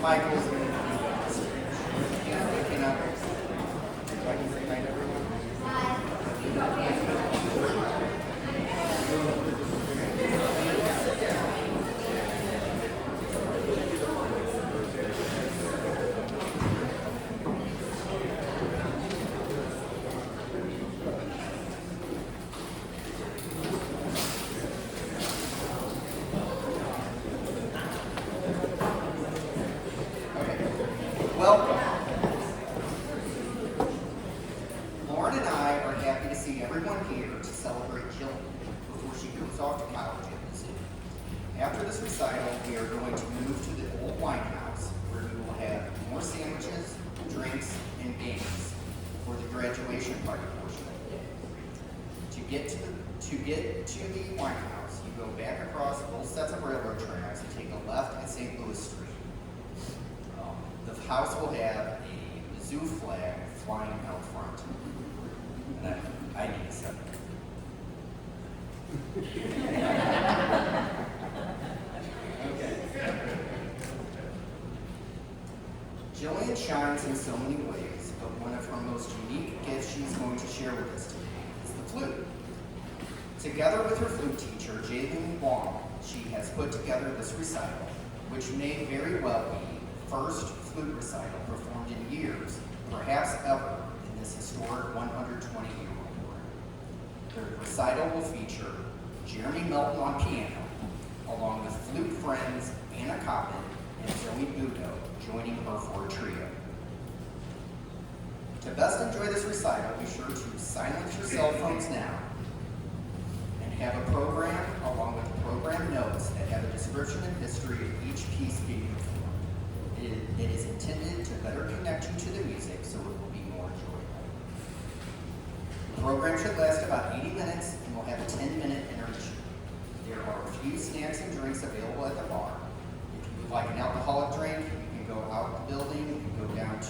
Michael's going to be with us. Picking up. So I can say hi to everyone. Welcome. Lauren and I are happy to see everyone here to celebrate Jillian before she goes off to college in the city. After this recital, we are going to move to the old wine house where we will have more sandwiches, drinks, and games for the graduation party portion of the day. To get to the wine house, you go back across both sets of railroad tracks and take a left at St. Louis Street. The house will have a Mizzou flag flying out front. And I need some. Okay. Jillian shines in so many ways, but one of her most unique gifts she's going to share with us today is the flute. Together with her flute teacher, Jillian, she has put together this recital, which may very well be first flute recital performed in years, perhaps ever, in this historic 120-year-old war. The recital will feature Jeremy Melton on piano, along with flute friends Anna Coppin and Zoe Budo joining her for a trio. To best enjoy this recital, be sure to silence your cell phones now and have a program along with program notes that have a description and history of each piece being performed. It is intended to better connect you to the music, so it will be more enjoyable. The program should last about 80 minutes and will have a 10-minute intermission. There are a few snacks and drinks available at the bar. If you would like an alcoholic drink, you can go out the building, you can go down to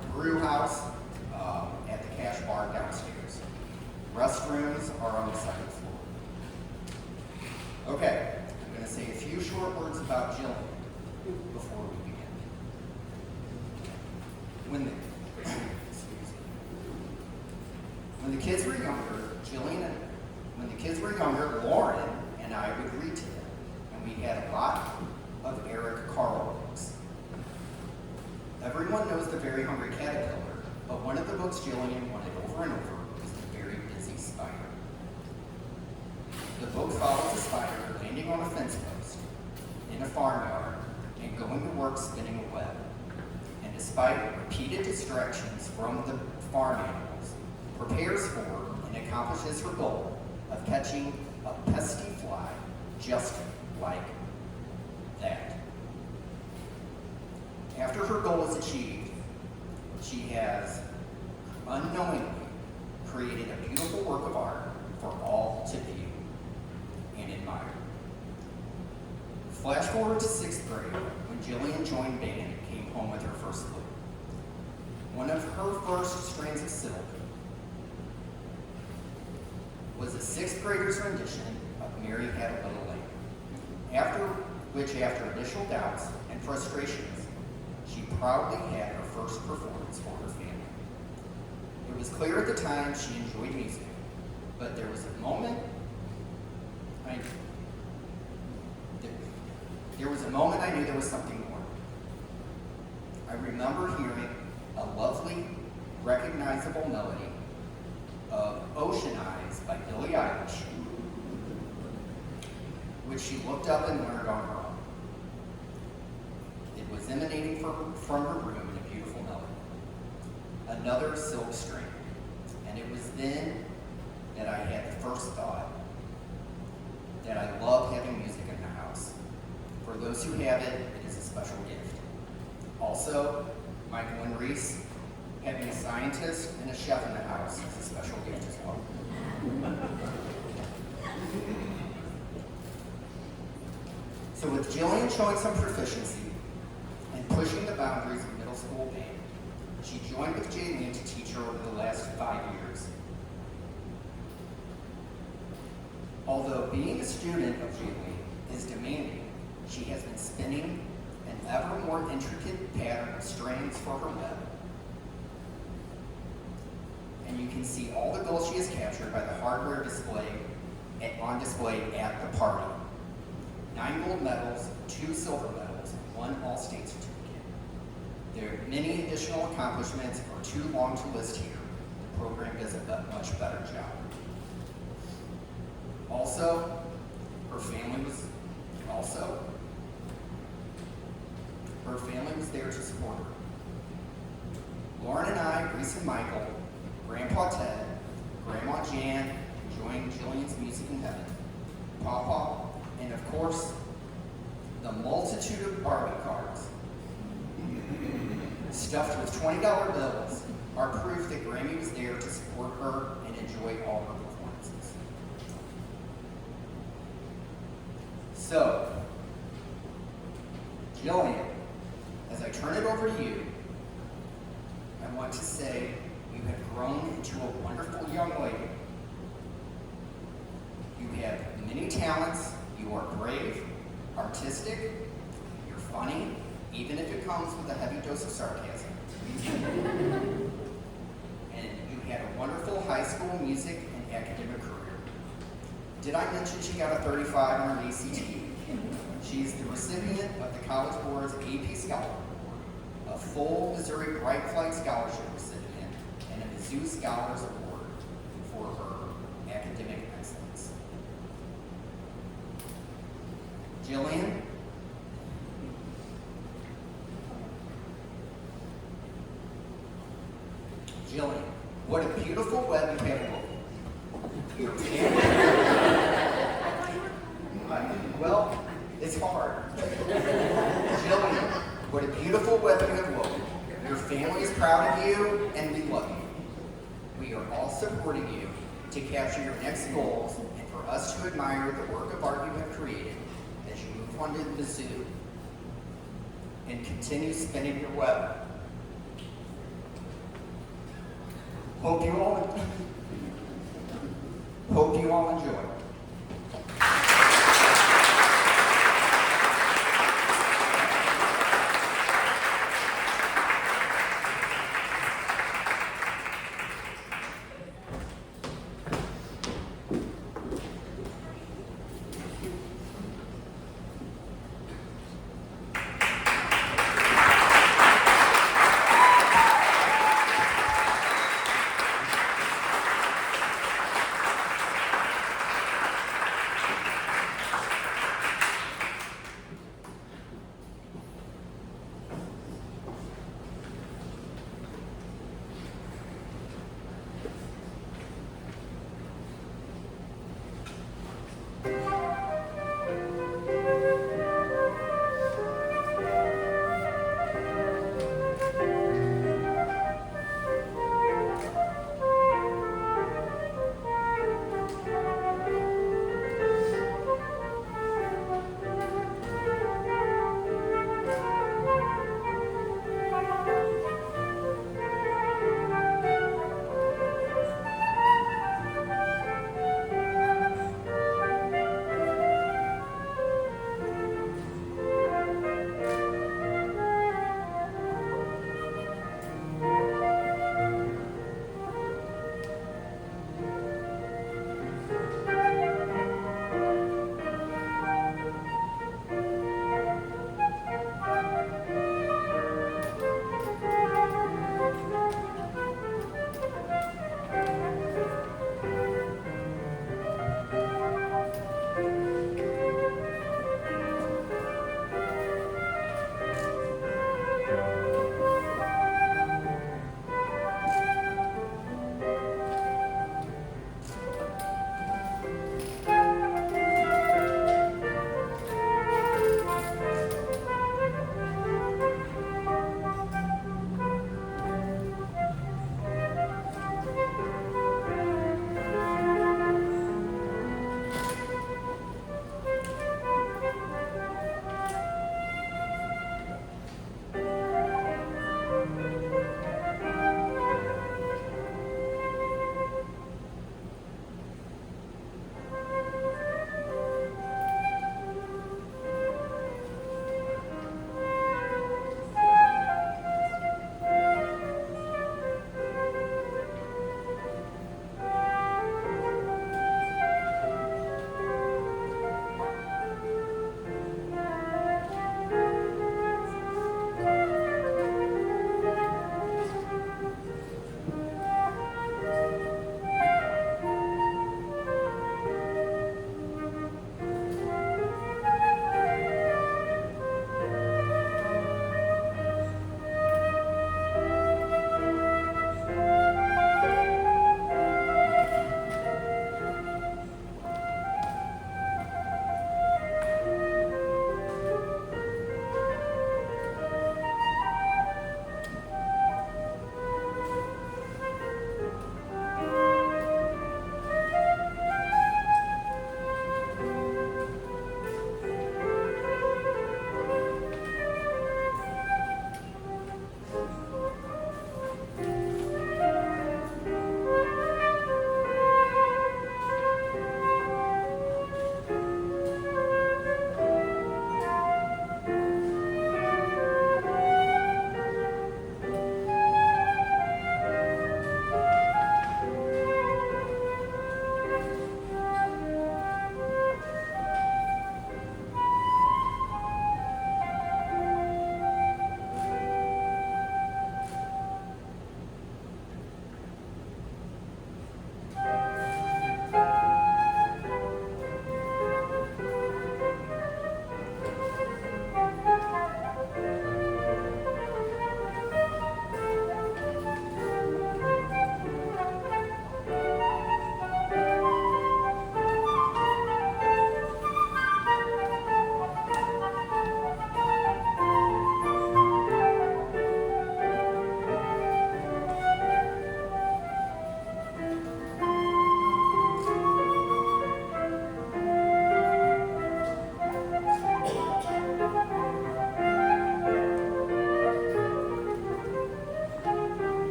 the brew house at the cash bar downstairs. Restrooms are on the second floor. Okay. I'm going to say a few short words about Jillian before we begin. When the kids were younger, Lauren and I would read to them, and we had a lot of Eric Carle books. Everyone knows The Very Hungry Caterpillar, but one of the books Jillian wanted over and over was The Very Busy Spider. The book follows a spider landing on a fence post in a farmyard and going to work spinning a web. And despite repeated distractions from the farm animals, prepares for and accomplishes her goal of catching a pesky fly just like that. After her goal is achieved, she has unknowingly created a beautiful work of art for all to view and admire. Flash forward to 6th grade, when Jillian joined band and came home with her first flute. One of her first strains of silk was a 6th grader's rendition of Mary Had a Little Lamb, after initial doubts and frustrations, she proudly had her first performance for her family. It was clear at the time she enjoyed music, but there was a moment I knew there was something more. I remember hearing a lovely, recognizable melody of Ocean Eyes by Billie Eilish, which she looked up and learned on her own. It was emanating from her room in a beautiful melody. Another silk string. And it was then that I had the first thought that I love having music in the house. For those who have it, it is a special gift. Also, Michael and Reese, having a scientist and a chef in the house is a special gift as well. So with Jillian showing some proficiency and pushing the boundaries of middle school band, she joined with Jillian to teach her over the last 5 years. Although being a student of Jillian is demanding, she has been spinning an ever more intricate pattern of strings for her web. And you can see all the goals she has captured by the hardware display on display at the party. 9 gold medals, 2 silver medals, and 1 all-state certificate. There are many additional accomplishments are too long to list here. The program does a much better job. Also, her family was there to support her. Lauren and I, Reese and Michael, Grandpa Ted, Grandma Jan, enjoying Jillian's music in heaven, Papa, and of course, the multitude of Barbie cards stuffed with $20 bills are proof that Grammy was there to support her and enjoy all her performances. So, Jillian, as I turn it over to you, I want to say you have grown into a wonderful young lady. You have many talents. You are brave, artistic, you're funny, even if it comes with a heavy dose of sarcasm. And you had a wonderful high school music and academic career. Did I mention she got a 35 on her ACT? She's the recipient of the College Board's AP Scholar Award, a full Missouri Bright Flight Scholarship recipient, and a Mizzou Scholars Award for her academic excellence. Jillian, what a beautiful web you have woven. Well, it's hard. Jillian, what a beautiful web you have woven. Your family is proud of you, and we love you. We are all supporting you to capture your next goals and for us to admire the work of art you have created as you move on to the Mizzou and continue spinning your web. Hope you all enjoy.